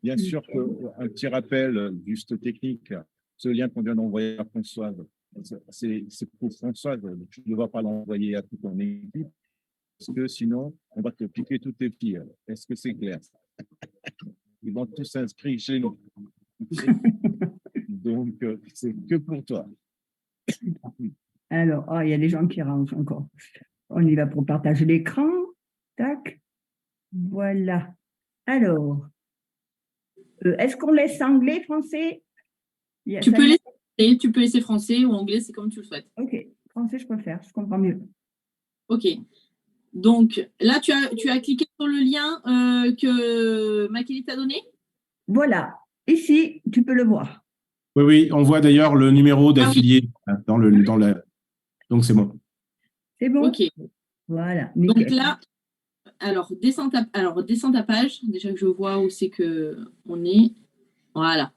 Bien sûr qu'un petit rappel juste technique, ce lien qu'on vient d'envoyer à Françoise, c'est pour Françoise, tu ne vas pas l'envoyer à toute ton équipe, parce que sinon, on va te piquer toutes tes filles. Est-ce que c'est clair? Ils vont tous s'inscrire chez nous. Donc, c'est que pour toi. Alors, il y a des gens qui rentrent encore. On y va pour partager l'écran. Tac. Voilà. Alors, est-ce qu'on laisse anglais, français? Tu peux laisser français ou anglais, c'est comme tu le souhaites. Ok, français, je préfère, je comprends mieux. Ok. Donc, là, tu as cliqué sur le lien que Makélie t'a donné? Voilà. Ici, tu peux le voir. Oui, on voit d'ailleurs le numéro d'affilié dans le. Donc, c'est bon. C'est bon? Ok. Voilà. Donc nickel. là, alors descends ta page. Déjà que je vois où c'est qu'on est. Voilà.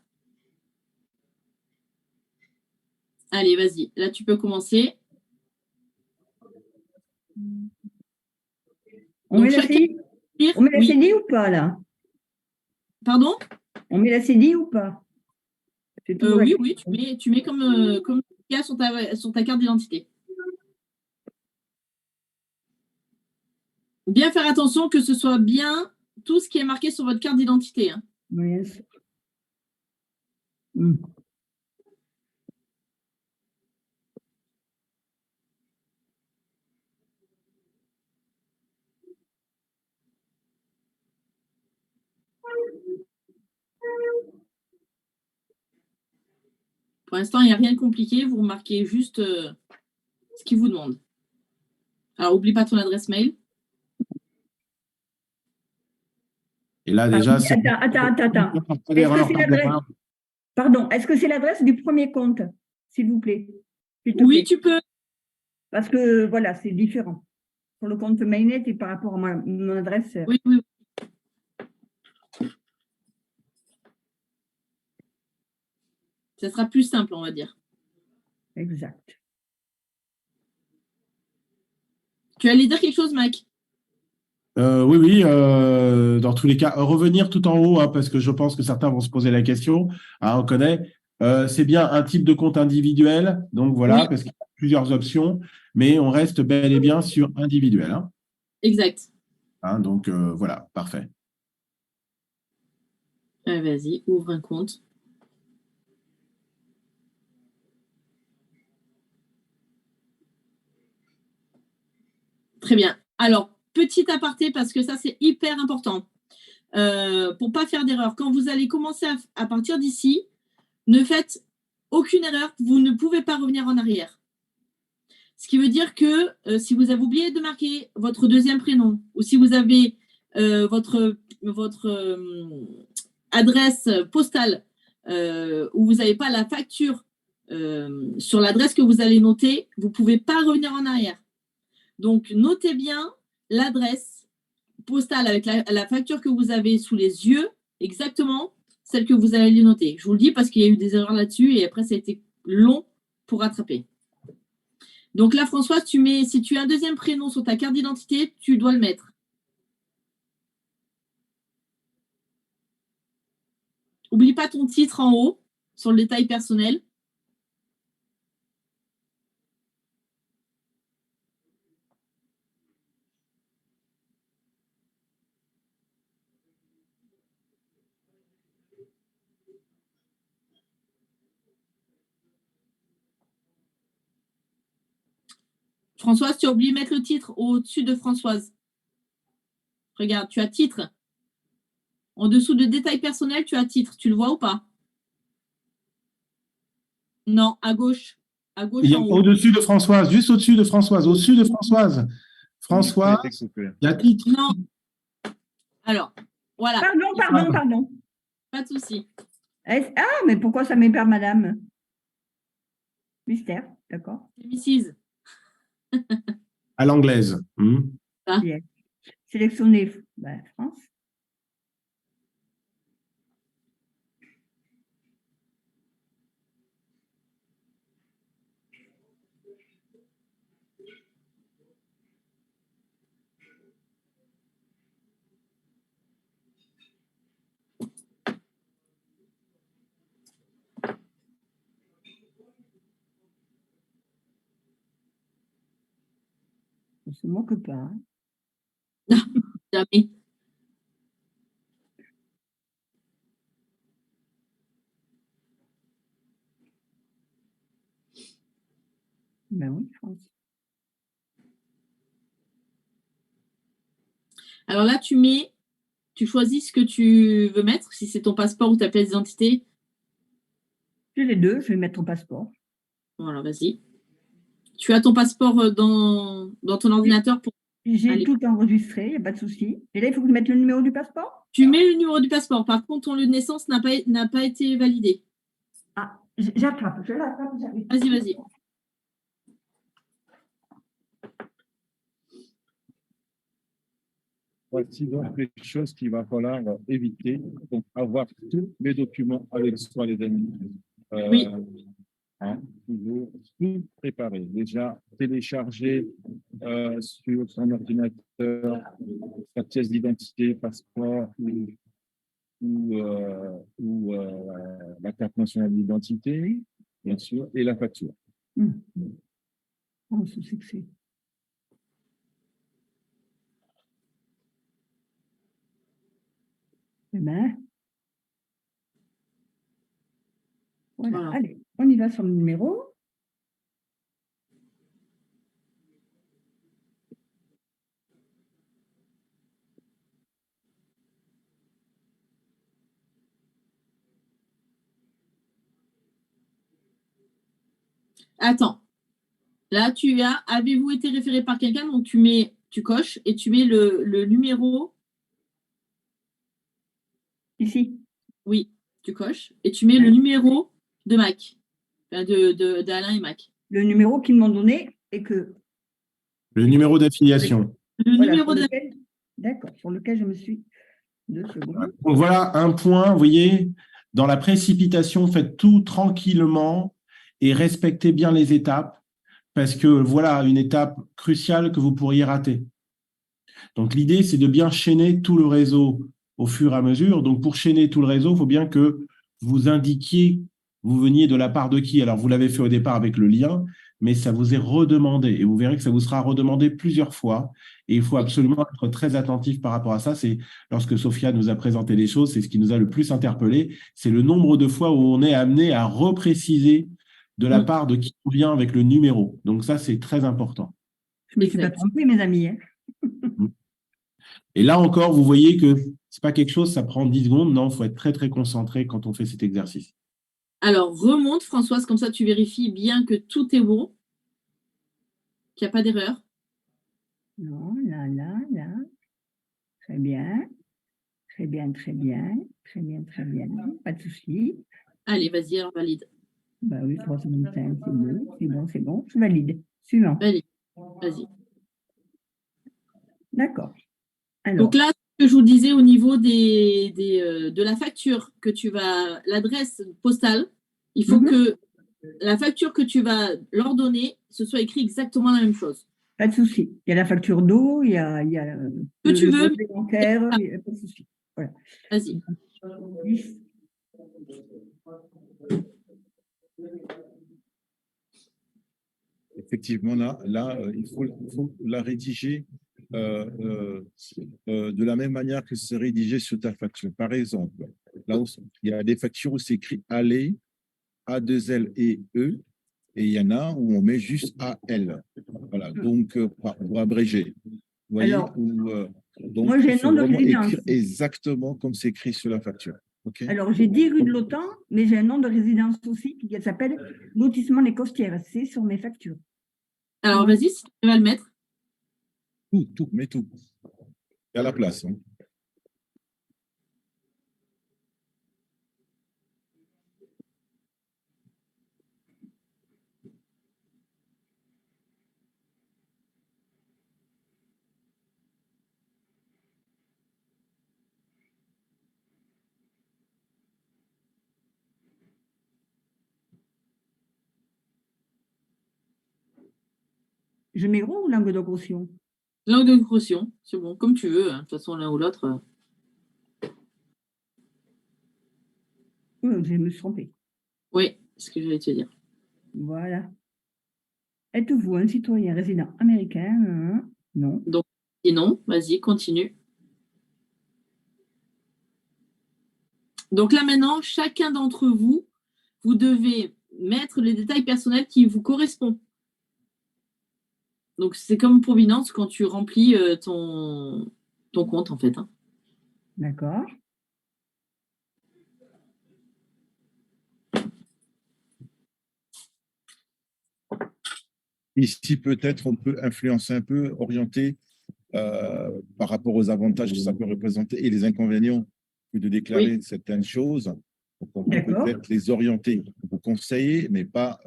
Allez, vas-y. Là, tu peux commencer. On met la CD ou pas, là? Pardon? On met la CD ou pas? Oui, tu mets comme il y a sur ta carte d'identité. Bien faire attention que ce soit bien tout ce qui est marqué sur votre carte d'identité. Hein. Oui. Pour l'instant, il n'y a rien de compliqué. Vous remarquez juste ce qu'il vous demande. Alors, n'oublie pas ton adresse mail. Et là, déjà, c'est... Attends. Est-ce que c'est l'adresse du premier compte, s'il vous plaît? Oui, tu peux. Parce que, voilà, c'est différent. Pour le compte Mainnet et par rapport à mon adresse. Oui. Ça sera plus simple, on va dire. Exact. Tu allais dire quelque chose, Mac? Oui. Dans tous les cas, revenir tout en haut, parce que je pense que certains vont se poser la question. On connaît. C'est bien un type de compte individuel. Donc voilà, parce qu'il y a plusieurs options, mais on reste bel et bien sur individuel. Hein. Exact. Donc voilà, parfait. Vas-y, ouvre un compte. Très bien. Alors, petit aparté, parce que ça, c'est hyper important. Pour ne pas faire d'erreur, quand vous allez commencer à partir d'ici, ne faites aucune erreur. Vous ne pouvez pas revenir en arrière. Ce qui veut dire que si vous avez oublié de marquer votre deuxième prénom ou si vous avez votre adresse postale où vous n'avez pas la facture sur l'adresse que vous allez noter, vous ne pouvez pas revenir en arrière. Donc, notez bien l'adresse postale avec la facture que vous avez sous les yeux, exactement celle que vous allez noter. Je vous le dis parce qu'il y a eu des erreurs là-dessus et après, ça a été long pour rattraper. Donc là, Françoise, si tu as un deuxième prénom sur ta carte d'identité, tu dois le mettre. N'oublie pas ton titre en haut, sur le détail personnel. Françoise, tu as oublié de mettre le titre au-dessus de Françoise. Regarde, tu as titre. En dessous de détail personnel, tu as titre. Tu le vois ou pas? Non, à gauche. À gauche en haut. Au-dessus de Françoise, juste au-dessus de Françoise. Au-dessus de Françoise. François, il y a titre. Non. Alors, voilà. Pardon. Pas de souci. Ah, mais pourquoi ça m'épère, madame? Mystère, d'accord. C'est Mrs. À l'anglaise. Yes. Sélectionnez France. On ne se moque pas. Hein. Jamais. Ben oui, France. Alors là, tu choisis ce que tu veux mettre, si c'est ton passeport ou ta pièce d'identité. J'ai les deux, je vais mettre ton passeport. Voilà, vas-y. Tu as ton passeport dans ton ordinateur pour. J'ai Allez. tout enregistré, il n'y a pas de souci. Et là, il faut que je mette le numéro du passeport? Tu mets le numéro du passeport. Par contre, ton lieu de naissance n'a pas été validé. Ah, j'attrape, je l'attrape, j'arrive. Vas-y, vas-y. Voici donc les choses qu'il va falloir éviter. Donc, avoir tous les documents avec soi, les amis. Oui. Hein, toujours tout préparé. Déjà, télécharger sur son ordinateur sa pièce d'identité, passeport ou la carte nationale d'identité, bien sûr, et la facture. Oh, c'est que c'est. Eh bien, voilà. Allez, on y va sur le numéro. Attends. Là, avez-vous été référé par quelqu'un? Donc, tu coches et tu mets le numéro. Ici. Oui, tu coches et tu mets le numéro de Mac, d'Alain et Mac. Le numéro qu'ils m'ont donné et que. Le numéro d'affiliation. Le numéro d'affiliation. D'accord, sur lequel je me suis. 2 secondes. Donc voilà un point, vous voyez, dans la précipitation, faites tout tranquillement et respectez bien les étapes parce que voilà une étape cruciale que vous pourriez rater. Donc l'idée, c'est de bien chaîner tout le réseau au fur et à mesure. Donc pour chaîner tout le réseau, il faut bien que vous indiquiez, vous veniez de la part de qui. Alors vous l'avez fait au départ avec le lien, mais ça vous est redemandé et vous verrez que ça vous sera redemandé plusieurs fois. Et il faut absolument être très attentif par rapport à ça. C'est lorsque Sophia nous a présenté les choses, c'est ce qui nous a le plus interpellé. C'est le nombre de fois où on est amené à repréciser de la part de qui on vient avec le numéro. Donc ça, c'est très important. Je ne me suis pas trompée, mes amis. Hein. Et là encore, vous voyez que ce n'est pas quelque chose, ça prend 10 secondes. Non, il faut être très, très concentré quand on fait cet exercice. Alors, remonte, Françoise, comme ça, tu vérifies bien que tout est bon, qu'il n'y a pas d'erreur. Non, là. Très bien. Très bien. Pas de souci. Allez, vas-y, alors valide. Bah oui, 325, c'est bon. Je valide. Suivant. Allez, vas-y. D'accord. Donc là, ce que je vous disais au niveau de la facture que tu vas, l'adresse postale, il faut que la facture que tu vas leur donner, ce soit écrit exactement la même chose. Pas de souci. Il y a la facture d'eau, il y a que tu veux, bancaire, il n'y a pas de souci. Voilà. Vas-y. Effectivement, là il faut la rédiger de la même manière que c'est rédigé sur ta facture. Par exemple, là où il y a des factures où c'est écrit aller, A2L et E, et il y en a où on met juste AL. Voilà, donc pour abréger. Vous voyez, alors, donc, moi, j'ai un nom de résidence. Écrire exactement comme c'est écrit sur la facture. Okay. Alors, j'ai 10 rue de l'Autan, mais j'ai un nom de résidence aussi qui s'appelle lotissement Les Costières. C'est sur mes factures. Alors, vas-y, si tu vas le mettre. Tout, mets tout. Il y a la place. Hein. Je mets gros ou Languedoc-Roussillon? Languedoc-Roussillon, c'est bon, comme tu veux. Hein. De toute façon, l'un ou l'autre. Je me suis trompée. Oui, c'est ce que j'allais te dire. Voilà. Êtes-vous un citoyen résident américain? Non. Donc, et non, vas-y, continue. Donc là, maintenant, chacun d'entre vous, vous devez mettre les détails personnels qui vous correspondent. Donc, c'est comme pour Binance quand tu remplis ton compte, en fait. Hein. D'accord. Ici, peut-être, on peut influencer un peu, orienter par rapport aux avantages que ça peut représenter et les inconvénients que de déclarer Oui. certaines choses. Donc, on peut D'accord. peut-être les orienter, vous conseiller, mais pas,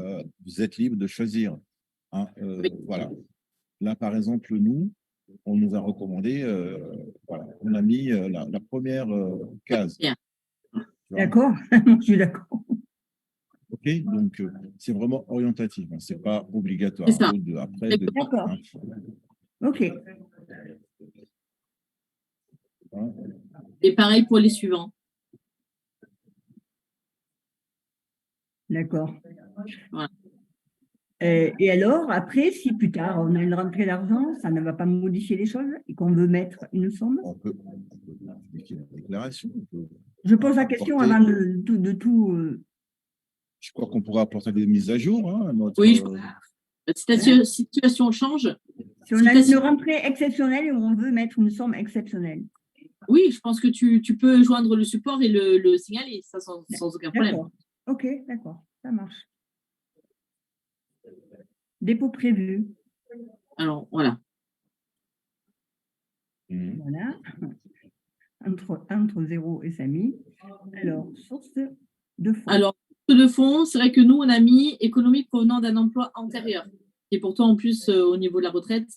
vous êtes libre de choisir. Hein, Oui. voilà. Là, par exemple, nous, on nous a recommandé, voilà, on a mis la première case. Bien. Tu vois. D'accord. Je suis d'accord. OK, donc c'est vraiment orientatif, hein, c'est pas obligatoire. C'est ça. À vous après, D'accord. hein. OK. Hein. Et pareil pour les suivants. D'accord. Voilà. Et alors, après, si plus tard on a une rentrée d'argent, ça ne va pas modifier les choses et qu'on veut mettre une somme? On peut modifier la déclaration. Je pose la question apporter, avant de tout. je crois qu'on pourra apporter des mises à jour. Hein, notre, Oui, si ta situation change. Si on a une rentrée exceptionnelle et on veut mettre une somme exceptionnelle. Oui, je pense que tu peux joindre le support et le signaler, ça sans aucun problème. D'accord. OK, d'accord, ça marche. Dépôt prévu. Alors, voilà. Voilà. Entre 0 et 5000. Alors, source de fonds. Alors, de fonds, c'est vrai que nous, on a mis économie provenant d'un emploi antérieur. Et pourtant, en plus, au niveau de la retraite.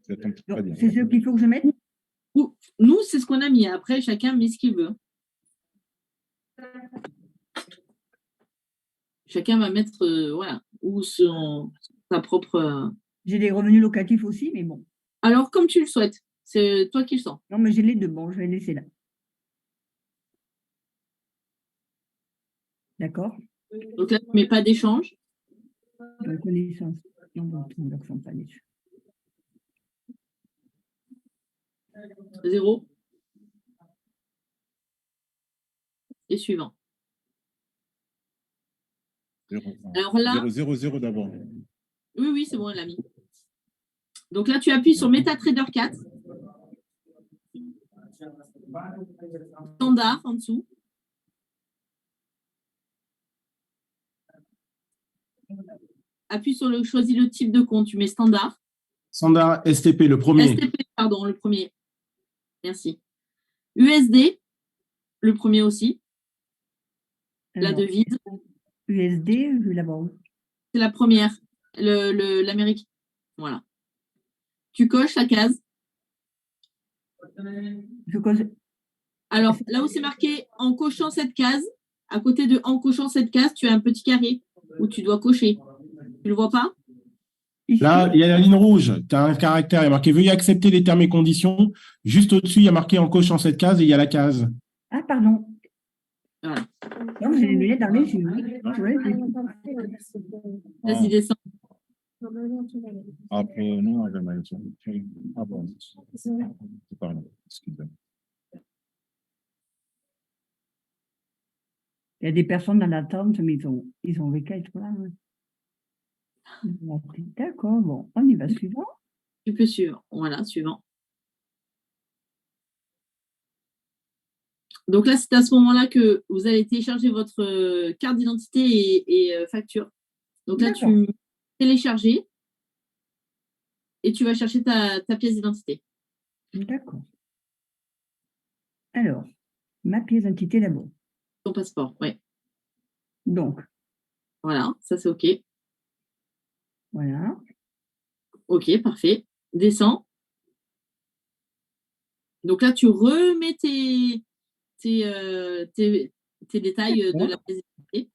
C'est ce qu'il faut que je mette? Nous, c'est ce qu'on a mis. Après, chacun met ce qu'il veut. Chacun va mettre, voilà, ou sa propre. J'ai des revenus locatifs aussi, mais bon. Alors, comme tu le souhaites. C'est toi qui le sens. Non, mais j'ai les deux. Bon, je vais laisser là. D'accord. Donc là, tu ne mets pas d'échange. Reconnaissance. Non, bon, tout le monde ne pas dessus. 0. Et suivant. Alors là. 0 d'abord. Oui, c'est bon, elle l'a mis. Donc là, tu appuies sur MetaTrader 4. Standard en dessous. Appuie sur choisis le type de compte. Tu mets standard. Standard STP, le premier. STP, pardon, le premier. Merci. USD, le premier aussi. La devise. USD, je vais l'avoir. C'est la première, l'Amérique. Voilà. Tu coches la case. Je coche. Alors, là où c'est marqué en cochant cette case, à côté de en cochant cette case, tu as un petit carré où tu dois cocher. Tu le vois pas? Là, il y a la ligne rouge. Tu as un caractère, il y a marqué veuillez accepter les termes et conditions. Juste au-dessus, il y a marqué en cochant cette case et il y a la case. Ah, pardon. Voilà. Non, j'ai les lunettes dans les yeux. Vas-y, descends. Après, non, ah bon. Pardon, excusez-moi. Il y a des personnes dans l'attente, mais ils ont vécu être là. D'accord, bon, on y va suivant. Tu peux suivre. Voilà, suivant. Donc là, c'est à ce moment-là que vous allez télécharger votre carte d'identité et facture. Donc là, tu télécharges et tu vas chercher ta pièce d'identité. D'accord. Alors, ma pièce d'identité d'abord. Ton passeport, oui. Donc. Voilà, ça c'est OK. Voilà. OK, parfait. Descends. Donc là, tu remets tes détails de la pièce d'identité.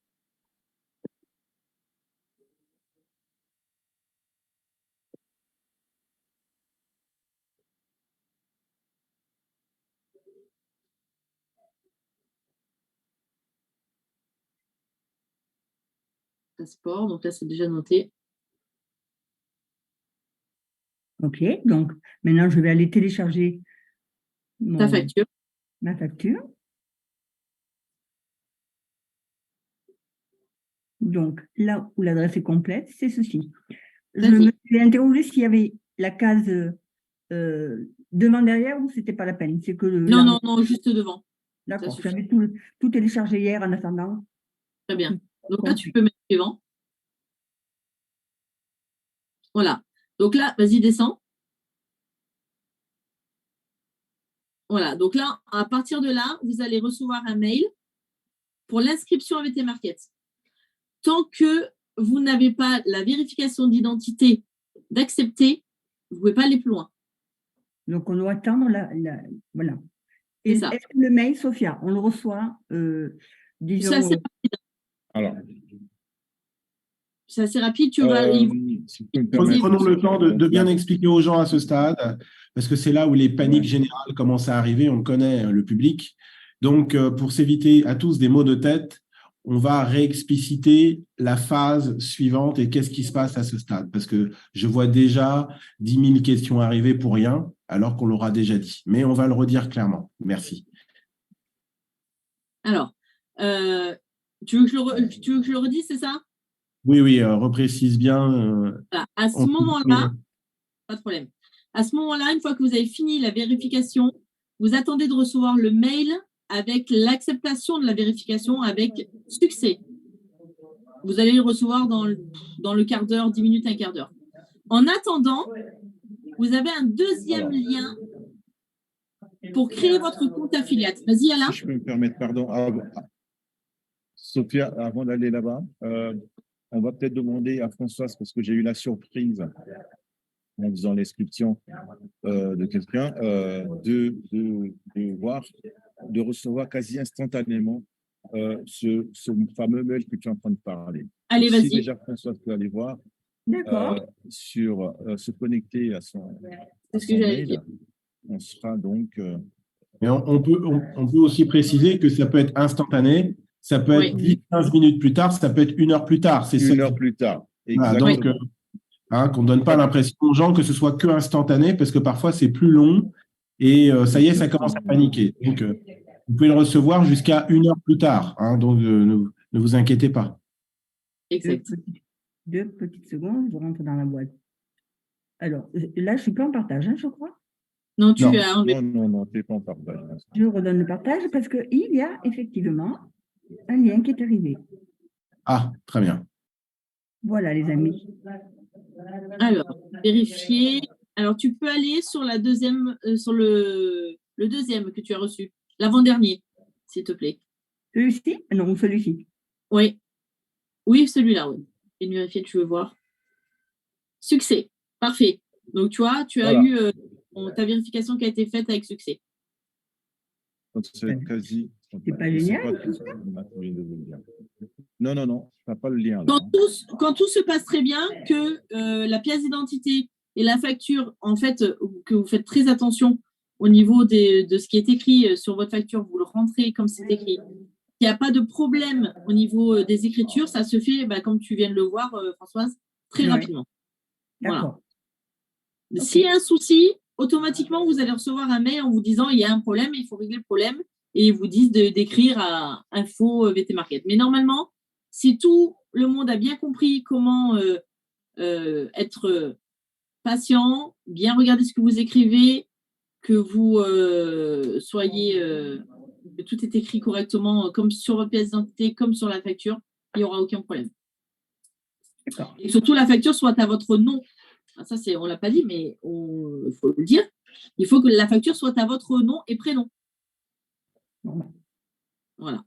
Passeport, donc là, c'est déjà noté. OK, donc maintenant, je vais aller télécharger Ta facture. ma facture. Donc, là où l'adresse est complète, c'est ceci. Je Vas-y. me suis interrogée s'il y avait la case devant derrière ou c'était pas la peine. C'est que Non, juste devant. D'accord. suffit. J'avais tout téléchargé hier en attendant. Très bien. Donc là, tu peux mettre suivant. Voilà. Donc là, vas-y, descends. Voilà. Donc là, à partir de là, vous allez recevoir un mail pour l'inscription avec tes marquettes. Tant que vous n'avez pas la vérification d'identité d'accepter, vous ne pouvez pas aller plus loin. Donc, on doit attendre voilà. C'est Et ça. est-ce que le mail, Sophia, on le reçoit, disons. C'est assez rapide. Alors, C'est assez rapide. Tu vas. si je peux me permettre, Prenons le temps de bien donc, expliquer aux gens à ce stade, parce que c'est là où les paniques générales commencent à arriver. On connaît le public. Donc, pour s'éviter à tous des maux de tête, on va réexpliciter la phase suivante et qu'est-ce qui se passe à ce stade. Parce que je vois déjà 10 000 questions arriver pour rien, alors qu'on l'aura déjà dit. Mais on va le redire clairement. Merci. Alors, tu veux que je le redise, c'est ça? Oui, reprécise bien. Voilà. À ce moment-là, pas de problème. À ce moment-là, une fois que vous avez fini la vérification, vous attendez de recevoir le mail avec l'acceptation de la vérification avec succès. Vous allez le recevoir dans le quart d'heure, 10 minutes, un quart d'heure. En attendant, vous avez un deuxième lien pour créer votre compte affiliate. Vas-y, Alain. si je peux me permettre, pardon. Sophia, avant d'aller là-bas, on va peut-être demander à Françoise, parce que j'ai eu la surprise en faisant l'inscription de quelqu'un, de recevoir quasi instantanément ce fameux mail que tu es en train de parler. Allez, Donc, si vas-y. déjà Françoise peut aller voir, D'accord. se connecter à son C'est ce que j'allais mail, dire. on sera donc… Mais on peut aussi préciser que ça peut être instantané, ça peut être Oui. 10-15 minutes plus tard, ça peut être 1 heure plus tard. C'est ça. une heure plus tard. Voilà, Exactement. donc, qu'on ne donne pas l'impression aux gens que ce soit que instantané, parce que parfois c'est plus long et ça y est, ça commence à paniquer. Donc, vous pouvez le recevoir jusqu'à 1 heure plus tard. Donc, ne vous inquiétez pas. Exact. Deux petites secondes, je rentre dans la boîte. Alors, là, je ne suis pas en partage, je crois. Non, tu Non. as enlevé. Non, tu n'es pas en partage. Je redonne le partage parce qu'il y a effectivement un lien qui est arrivé. Ah, très bien. Voilà, les amis. Alors, vérifier. Alors, tu peux aller sur la deuxième, sur le deuxième que tu as reçu, l'avant-dernier, s'il te plaît. Celui-ci? Non, celui-ci. Oui. Oui, celui-là, oui. Et vérifier, tu veux voir. Succès. Parfait. Donc, tu vois, tu as Voilà. eu ta vérification qui a été faite avec succès. Donc, c'est quasi… C'est pas génial, tout ça? Non, tu n'as pas le lien. Là. Quand tout se passe très bien, que la pièce d'identité et la facture, en fait, que vous faites très attention au niveau de ce qui est écrit sur votre facture, vous le rentrez comme c'est écrit. Il n'y a pas de problème au niveau des écritures, ça se fait, comme tu viens de le voir, Françoise, très rapidement. D'accord. Voilà. S'il y a un souci, automatiquement, vous allez recevoir un mail en vous disant il y a un problème, il faut régler le problème, et ils vous disent d'écrire à info VT Market. Mais normalement, si tout le monde a bien compris comment être patient, bien regarder ce que vous écrivez, que vous soyez, que tout est écrit correctement, comme sur votre pièce d'identité, comme sur la facture, il n'y aura aucun problème. D'accord. Et surtout, la facture soit à votre nom. Ça, on ne l'a pas dit, mais il faut le dire. Il faut que la facture soit à votre nom et prénom. Voilà.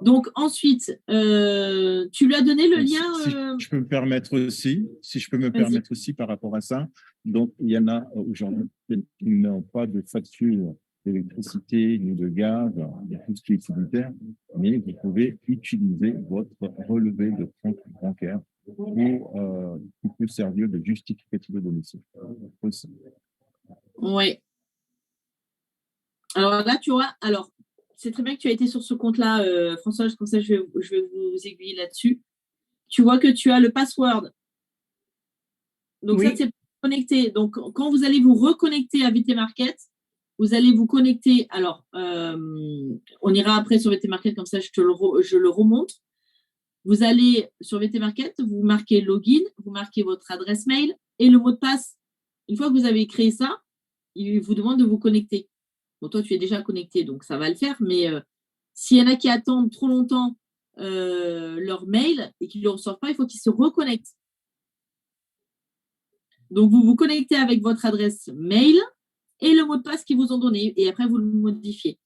Donc, ensuite, tu lui as donné le lien… Si je peux me permettre aussi par rapport à ça. Donc, il y en a aujourd'hui qui n'ont pas de facture d'électricité ni de gaz, ni tout ce qui est utilitaire, mais vous pouvez utiliser votre relevé de compte bancaire qui peut servir de justificatif de domicile. Oui. Alors là, tu vois, c'est très bien que tu as été sur ce compte-là, François, comme ça je vais vous aiguiller là-dessus. Tu vois que tu as le password. Donc, oui. ça, connecter. Donc, quand vous allez vous reconnecter à VT Market, vous allez vous connecter. Alors, on ira après sur VT Market, comme ça, je le remonte. Vous allez sur VT Market, vous marquez login, vous marquez votre adresse mail et le mot de passe. Une fois que vous avez créé ça, il vous demande de vous connecter. Bon, toi, tu es déjà connecté, donc ça va le faire. Mais s'il y en a qui attendent trop longtemps leur mail et qu'ils ne le reçoivent pas, il faut qu'ils se reconnectent. Donc, vous vous connectez avec votre adresse mail et le mot de passe qu'ils vous ont donné. Et après, vous le modifiez.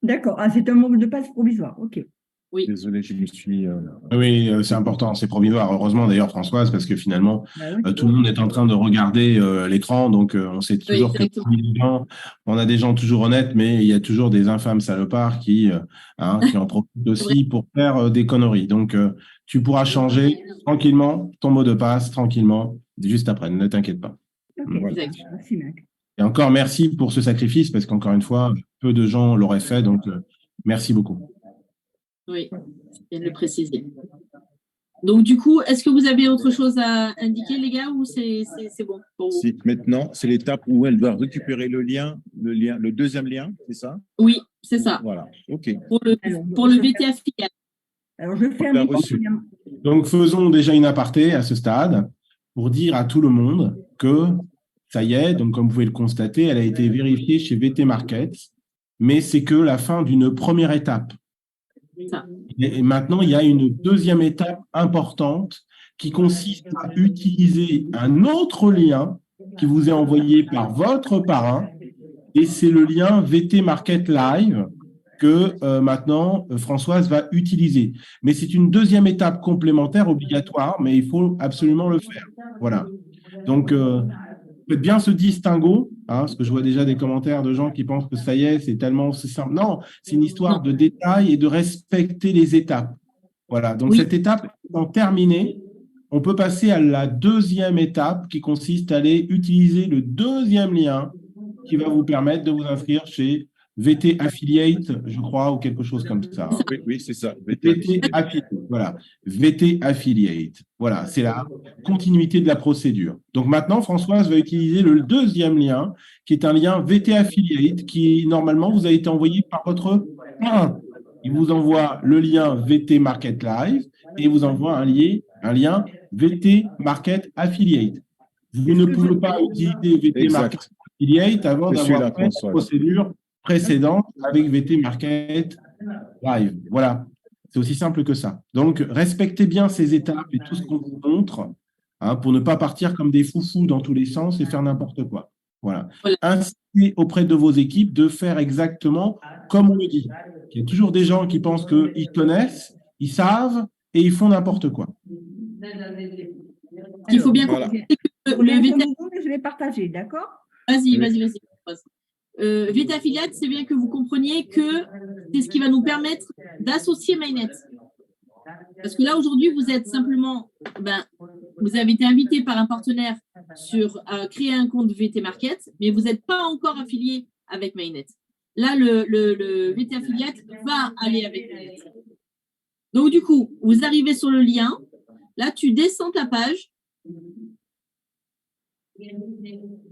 D'accord. Ah, c'est un mot de passe provisoire. OK. Oui. Désolé, je me suis. Oui, c'est important, c'est provisoire. Heureusement d'ailleurs, Françoise, parce que finalement, Oui. tout le monde est en train de regarder l'écran, donc on sait toujours que on a des gens toujours honnêtes, mais il y a toujours des infâmes salopards qui en profitent aussi pour faire des conneries. Donc, tu pourras changer tranquillement ton mot de passe, tranquillement, juste après, ne t'inquiète pas. OK. Voilà. Merci, mec. Et encore merci pour ce sacrifice, parce qu'encore une fois, peu de gens l'auraient fait, donc merci beaucoup. Oui, c'est bien de le préciser. Donc, du coup, est-ce que vous avez autre chose à indiquer, les gars, ou c'est bon pour vous? Maintenant, c'est l'étape où elle doit récupérer le deuxième lien, c'est ça? Oui, c'est ça. Voilà, OK. Pour le VTA filiale. Alors, je fais T'as un reçu. Donc, faisons déjà une aparté à ce stade pour dire à tout le monde que ça y est, donc comme vous pouvez le constater, elle a été vérifiée chez VT Market, mais c'est que la fin d'une première étape. Ça. Et maintenant, il y a une deuxième étape importante qui consiste à utiliser un autre lien qui vous est envoyé par votre parrain, et c'est le lien VT Market Live que maintenant Françoise va utiliser. Mais c'est une deuxième étape complémentaire obligatoire, mais il faut absolument le faire. Voilà. Donc, faites bien ce distinguo, parce que je vois déjà des commentaires de gens qui pensent que ça y est, c'est simple. Non, c'est une histoire de détails et de respecter les étapes. Voilà. Donc, cette étape étant terminée, on peut passer à la deuxième étape qui consiste à aller utiliser le deuxième lien qui va vous permettre de vous inscrire chez VT Affiliate, je crois, ou quelque chose comme ça. Oui, c'est ça. VT Affiliate, voilà. VT Affiliate. Voilà, c'est la continuité de la procédure. Donc maintenant, Françoise va utiliser le deuxième lien, qui est un lien VT Affiliate, qui normalement vous a été envoyé par votre parrain. Il vous envoie le lien VT Market Live et il vous envoie un lien VT Market Affiliate. Vous ne pouvez pas utiliser VT Market Affiliate avant d'avoir fait la procédure précédente avec VT Market Live. Voilà, c'est aussi simple que ça. Donc, respectez bien ces étapes et tout ce qu'on vous montre pour ne pas partir comme des foufous dans tous les sens et faire n'importe quoi. Voilà. Insistez auprès de vos équipes de faire exactement comme on le dit. Il y a toujours des gens qui pensent qu'ils connaissent, ils savent et ils font n'importe quoi. Il faut bien comprendre que le VT... Je vais partager, d'accord? Vas-y. VT Affiliate, c'est bien que vous compreniez que c'est ce qui va nous permettre d'associer Mainnet. Parce que là, aujourd'hui, vous êtes simplement, vous avez été invité par un partenaire à créer un compte VT Market, mais vous n'êtes pas encore affilié avec Mainnet. Là, le VT Affiliate va aller avec Mainnet. Donc, du coup, vous arrivez sur le lien. Là, tu descends ta page.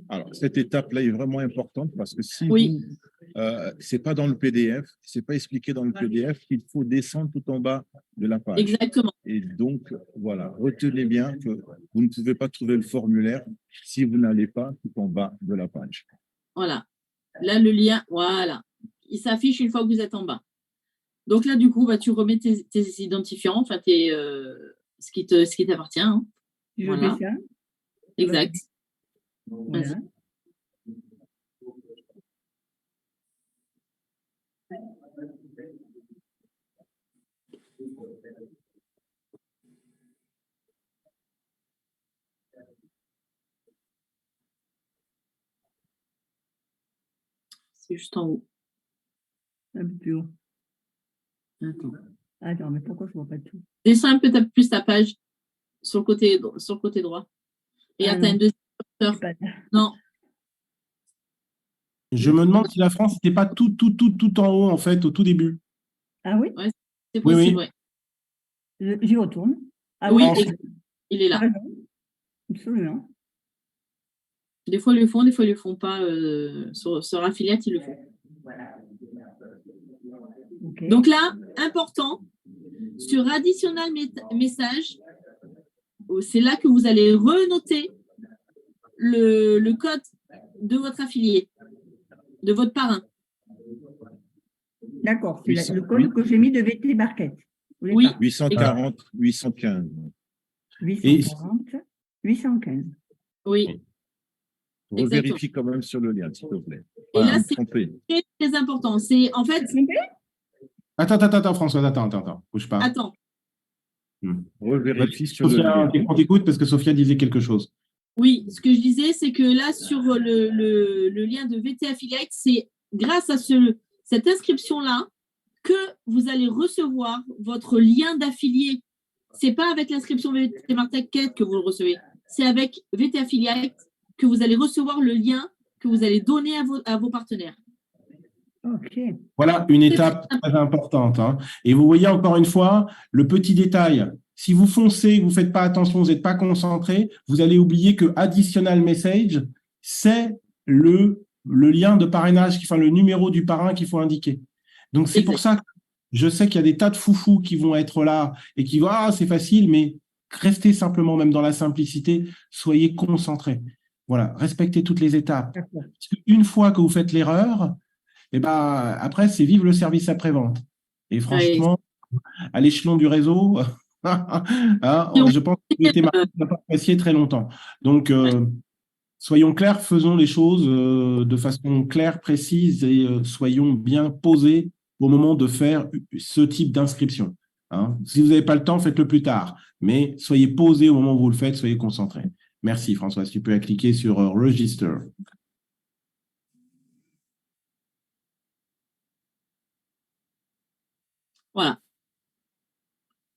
Alors, cette étape-là est vraiment importante parce que si ce n'est pas dans le PDF, ce n'est pas expliqué dans le PDF qu'il faut descendre tout en bas de la page. Exactement. Et donc, voilà, retenez bien que vous ne pouvez pas trouver le formulaire si vous n'allez pas tout en bas de la page. Voilà. Là, le lien, voilà. Il s'affiche une fois que vous êtes en bas. Donc là, du coup, tu remets tes identifiants, enfin, ce qui t'appartient. Hein. Voilà. Exact. Voilà. C'est juste en haut. Un peu plus haut. Attends. Attends, mais pourquoi je ne vois pas tout? Descends un peu plus ta page sur le côté droit. Regarde, tu as une deuxième. Non. Je me demande si la France n'était pas tout en haut, en fait, au tout début. Ah oui? Ouais, c'est possible, oui. J'y retourne. Ah oui, il est là. Absolument. Des fois, ils le font, des fois, ils ne le font pas. Sur Affiliate, ils le font. Ok. Donc là, important, sur Additional Message, c'est là que vous allez renoter le code de votre affilié, de votre parrain. D'accord, c'est 800, le code que j'ai mis de VT Market. Oui. 840, 815. 840, 815. Oui, Revérifie quand même sur le lien, s'il te plaît. Et là, c'est trompé. très, très important. C'est en fait, Attends, Françoise, attends, bouge pas. attends, Revérifie sur le Sophia, lien. on t'écoute parce que Sophia disait quelque chose. oui, ce que je disais, c'est que là, sur le lien de VT Affiliate, c'est grâce à cette inscription-là que vous allez recevoir votre lien d'affilié. Ce n'est pas avec l'inscription VT Market que vous le recevez. C'est avec VT Affiliate que vous allez recevoir le lien que vous allez donner à vos partenaires. Ok. Voilà une étape très importante, hein. Et vous voyez encore une fois le petit détail. Si vous foncez, vous ne faites pas attention, vous n'êtes pas concentré, vous allez oublier que Additional Message, c'est le lien de parrainage, enfin le numéro du parrain qu'il faut indiquer. Donc c'est pour ça que je sais qu'il y a des tas de foufous qui vont être là et qui vont, ah, c'est facile, mais restez simplement, même dans la simplicité, soyez concentrés. Voilà, respectez toutes les étapes. Une fois que vous faites l'erreur, et ben, après, c'est vive le service après-vente. Et franchement, à l'échelon du réseau, hein, je pense que VT Market n'a pas apprécié très longtemps. Donc, soyons clairs, faisons les choses de façon claire, précise et soyons bien posés au moment de faire ce type d'inscription. Hein. Si vous n'avez pas le temps, faites-le plus tard. Mais soyez posés au moment où vous le faites, soyez concentrés. Merci Françoise, tu peux cliquer sur Register. Voilà.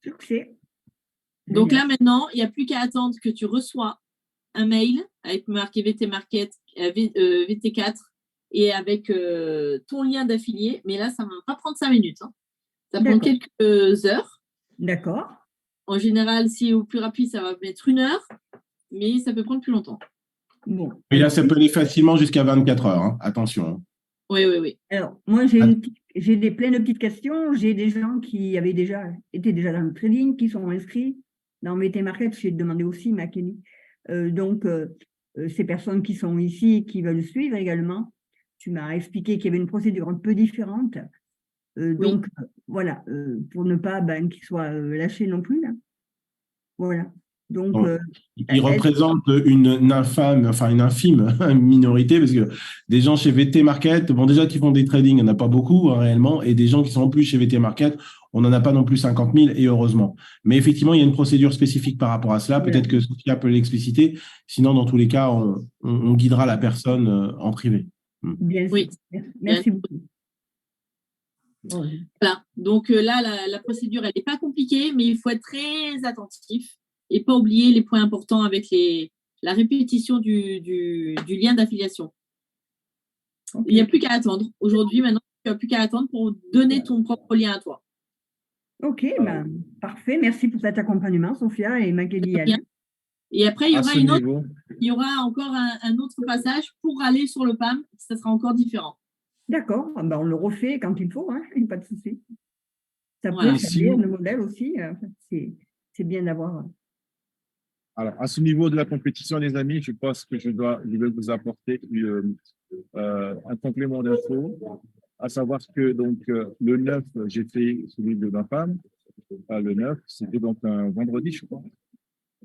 Succès. Donc là, maintenant, il n'y a plus qu'à attendre que tu reçois un mail avec marqué VT Market, VT4 et avec ton lien d'affilié. Mais là, ça ne va pas prendre 5 minutes. Hein. Ça prend quelques heures. D'accord. En général, si au plus rapide, ça va mettre 1 heure, mais ça peut prendre plus longtemps. Bon. Et là, ça peut aller facilement jusqu'à 24 heures. Hein. Attention. Oui. Alors, moi, j'ai plein de petites questions. J'ai des gens qui avaient été déjà dans le trading, qui sont inscrits dans VT Market. J'ai demandé aussi, Kenny. Donc, ces personnes qui sont ici, qui veulent suivre également, tu m'as expliqué qu'il y avait une procédure un peu différente. Donc, voilà, pour ne pas qu'ils soient lâchés non plus. Là. Voilà. Donc, il représente une infime minorité, parce que des gens chez VT Market, bon, déjà qui font des trading, il n'y en a pas beaucoup hein, réellement, et des gens qui sont en plus chez VT Market, on n'en a pas non plus 50 000, et heureusement. Mais effectivement, il y a une procédure spécifique par rapport à cela. Peut-être que Sophia peut l'expliciter. Sinon, dans tous les cas, on guidera la personne en privé. Bien sûr. Oui. Merci beaucoup. Voilà. Donc là, la procédure, elle n'est pas compliquée, mais il faut être très attentif et pas oublier les points importants avec la répétition du lien d'affiliation. Okay. Il n'y a plus qu'à attendre. Aujourd'hui, maintenant, il n'y a plus qu'à attendre pour donner ton propre lien à toi. Ok, parfait. Merci pour cet accompagnement, Sophia et Magali. Et après, il y aura encore un autre passage pour aller sur le PAM. Ça sera encore différent. D'accord, on le refait quand il faut, hein, pas de souci. Ça peut servir le modèle aussi, c'est bien d'avoir. Alors, à ce niveau de la compétition, les amis, je pense que je vais vous apporter un complément d'info, à savoir que donc, le 9, j'ai fait celui de ma femme. Le 9, c'était donc un vendredi, je crois.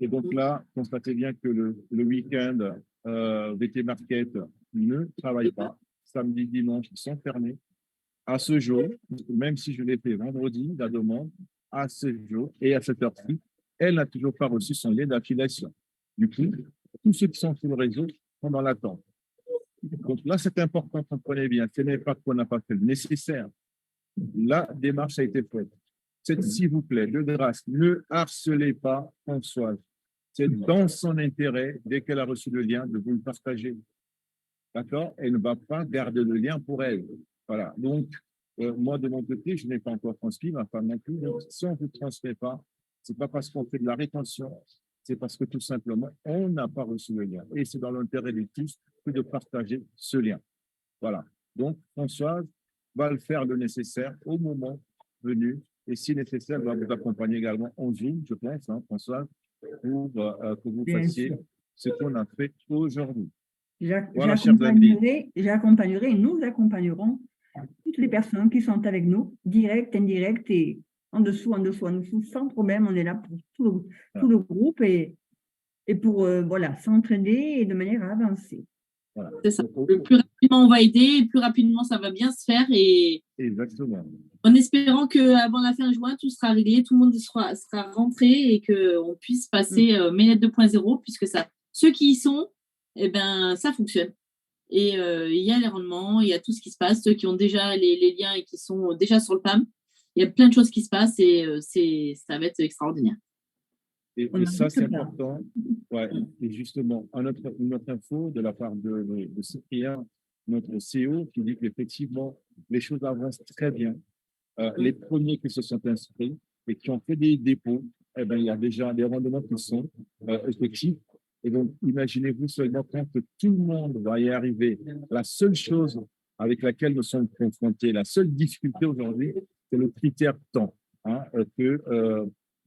Et donc là, constatez bien que le week-end, VT Market ne travaille pas. Samedi, dimanche, ils sont fermés. À ce jour, même si je l'ai fait vendredi, la demande, à ce jour et à cette heure-ci, elle n'a toujours pas reçu son lien d'affiliation. Du coup, tous ceux qui sont sur le réseau sont dans l'attente. Donc là, c'est important, comprenez bien. Ce n'est pas qu'on n'a pas fait le nécessaire. La démarche a été faite. S'il vous plaît, de grâce, ne harcelez pas Françoise. C'est dans son intérêt, dès qu'elle a reçu le lien, de vous le partager. D'accord? Elle ne va pas garder le lien pour elle. Voilà. Donc, moi, de mon côté, je n'ai pas encore transmis, ma femme non plus. Donc, si on ne vous transmet pas, ce n'est pas parce qu'on fait de la rétention c'est parce que tout simplement, on n'a pas reçu le lien. Et c'est dans l'intérêt de tous que de partager ce lien. Voilà. Donc, Françoise va le faire le nécessaire au moment venu. Et si nécessaire, elle va vous accompagner également en Zoom, je pense, hein, Françoise, pour que vous Bien fassiez sûr. ce qu'on a fait aujourd'hui. Voilà, chers J'accompagnerai et nous accompagnerons toutes les personnes qui sont avec nous, directes, indirectes et en dessous, sans problème. On est là pour tout le groupe et pour voilà, s'entraîner et de manière à avancer. Voilà. C'est ça. Le plus rapidement on va aider, le plus rapidement ça va bien se faire et exactement. En espérant qu'avant la fin juin, tout sera réglé, tout le monde sera rentré et qu'on puisse passer Mainnet 2.0 puisque ça, ceux qui y sont, eh ben, ça fonctionne. Et il y a les rendements, il y a tout ce qui se passe, ceux qui ont déjà les liens et qui sont déjà sur le PAM, il y a plein de choses qui se passent et ça va être extraordinaire. Et ça, c'est important. Ouais. Et justement, une autre info de la part de Cyprien, notre CEO, qui dit qu'effectivement, les choses avancent très bien. Les premiers qui se sont inscrits et qui ont fait des dépôts, eh ben, il y a déjà des rendements qui sont effectifs. Et donc, imaginez-vous seulement quand tout le monde va y arriver. La seule chose avec laquelle nous sommes confrontés, la seule difficulté aujourd'hui, c'est le critère temps hein, que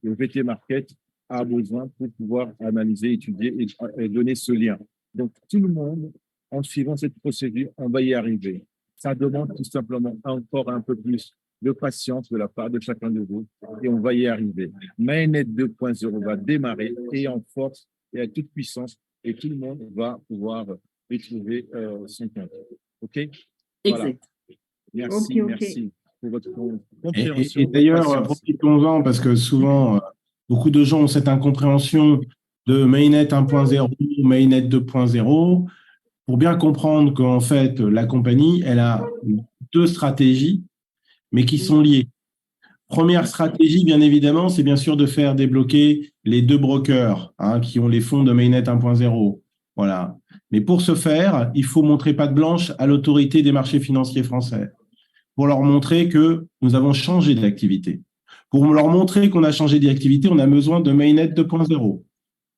le VT Market a besoin pour pouvoir analyser, étudier et donner ce lien. Donc, tout le monde, en suivant cette procédure, on va y arriver. Ça demande tout simplement encore un peu plus de patience de la part de chacun de vous et on va y arriver. Mainnet 2.0 va démarrer et en force et à toute puissance et tout le monde va pouvoir y trouver son compte. OK? Voilà. Exact. Merci, Okay. merci pour votre compréhension. Et d'ailleurs, profitons-en parce que souvent, beaucoup de gens ont cette incompréhension de Mainnet 1.0, Mainnet 2.0. Pour bien comprendre qu'en fait, la compagnie, elle a deux stratégies mais qui sont liées. Première stratégie, bien évidemment, c'est bien sûr de faire débloquer les deux brokers hein, qui ont les fonds de Mainnet 1.0. Voilà. Mais pour ce faire, il faut montrer patte blanche à l'autorité des marchés financiers français pour leur montrer que nous avons changé d'activité. Pour leur montrer qu'on a changé d'activité, on a besoin de Mainnet 2.0.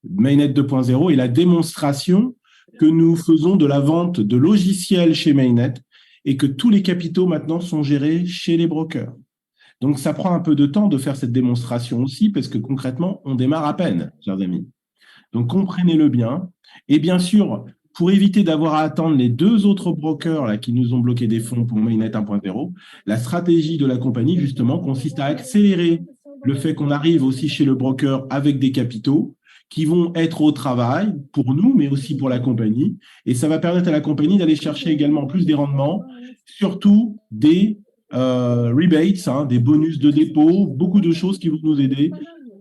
Mainnet 2.0 est la démonstration que nous faisons de la vente de logiciels chez Mainnet et que tous les capitaux maintenant sont gérés chez les brokers. Donc, ça prend un peu de temps de faire cette démonstration aussi parce que concrètement, on démarre à peine, chers amis. Donc, comprenez-le bien. Et bien sûr, pour éviter d'avoir à attendre les deux autres brokers là, qui nous ont bloqué des fonds pour Mainnet 1.0, la stratégie de la compagnie, justement, consiste à accélérer le fait qu'on arrive aussi chez le broker avec des capitaux qui vont être au travail pour nous, mais aussi pour la compagnie. Et ça va permettre à la compagnie d'aller chercher également plus des rendements, surtout des rebates, hein, des bonus de dépôt, beaucoup de choses qui vont nous aider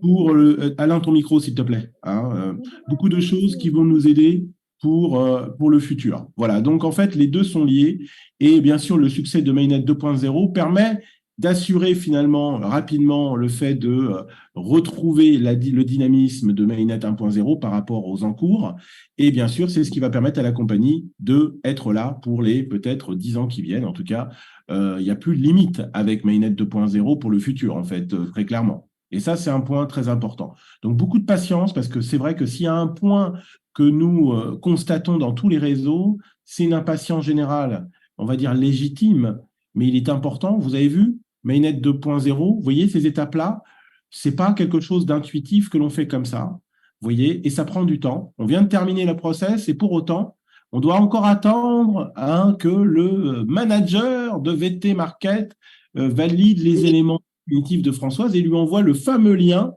pour… Alain, ton micro, s'il te plaît. Hein, beaucoup de choses qui vont nous aider pour le futur. Voilà, donc en fait, les deux sont liés. Et bien sûr, le succès de Mainnet 2.0 permet d'assurer finalement rapidement le fait de retrouver le dynamisme de Mainnet 1.0 par rapport aux encours. Et bien sûr, c'est ce qui va permettre à la compagnie d'être là pour les peut-être 10 ans qui viennent. En tout cas, il n'y a plus de limite avec Mainnet 2.0 pour le futur, en fait, très clairement. Et ça, c'est un point très important. Donc, beaucoup de patience parce que c'est vrai que s'il y a un point que nous constatons dans tous les réseaux, c'est une impatience générale, on va dire légitime, mais il est important. Vous avez vu, Mainnet 2.0, vous voyez ces étapes-là, ce n'est pas quelque chose d'intuitif que l'on fait comme ça, vous voyez, et ça prend du temps. On vient de terminer le process et pour autant, on doit encore attendre hein, que le manager de VT Market valide les éléments cognitifs de Françoise et lui envoie le fameux lien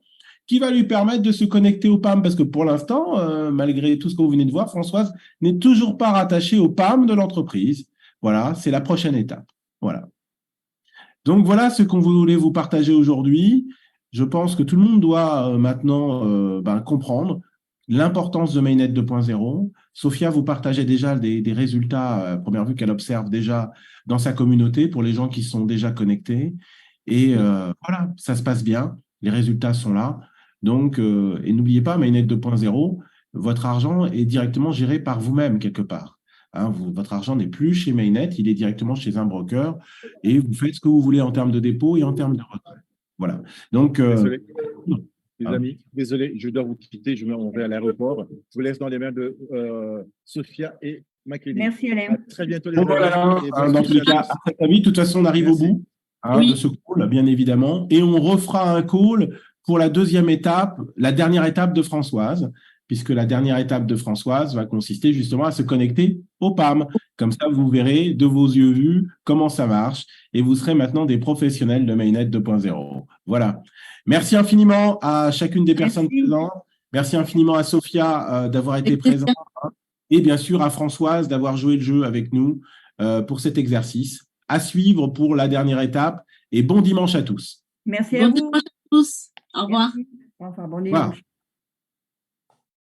qui va lui permettre de se connecter au PAM. Parce que pour l'instant, malgré tout ce que vous venez de voir, Françoise n'est toujours pas rattachée au PAM de l'entreprise. Voilà, c'est la prochaine étape. Voilà. Donc, voilà ce qu'on voulait vous partager aujourd'hui. Je pense que tout le monde doit maintenant comprendre l'importance de Mainnet 2.0. Sophia vous partagez déjà des résultats à première vue qu'elle observe déjà dans sa communauté pour les gens qui sont déjà connectés. Et voilà, ça se passe bien. Les résultats sont là. Donc, et n'oubliez pas, Mainnet 2.0, votre argent est directement géré par vous-même quelque part. Hein, votre argent n'est plus chez Mainnet, il est directement chez un broker et vous faites ce que vous voulez en termes de dépôt et en termes de retrait. Voilà. Donc, Les Hein. amis, désolé, je dois vous quitter, on va à l'aéroport. Je vous laisse dans les mains de Sophia et Makélie. Merci À Alain. très bientôt, les Bon, amis. voilà, Et hein, bonne dans tous les soirée à cas, tous. à très vite. De toute façon, on arrive au Merci. bout Oui. de ce call, bien évidemment. Et on refera un call pour la deuxième étape, la dernière étape de Françoise, puisque la dernière étape de Françoise va consister justement à se connecter au PAM. Comme ça, vous verrez de vos yeux vus comment ça marche et vous serez maintenant des professionnels de Mainnet 2.0. Voilà. Merci infiniment à chacune des personnes Merci. présentes. Merci infiniment à Sophia d'avoir été présente. Et bien sûr à Françoise d'avoir joué le jeu avec nous pour cet exercice. À suivre pour la dernière étape et bon dimanche à tous. Merci à Bon vous. dimanche à tous. Au revoir. Merci. Enfin, bon Au revoir. dimanche.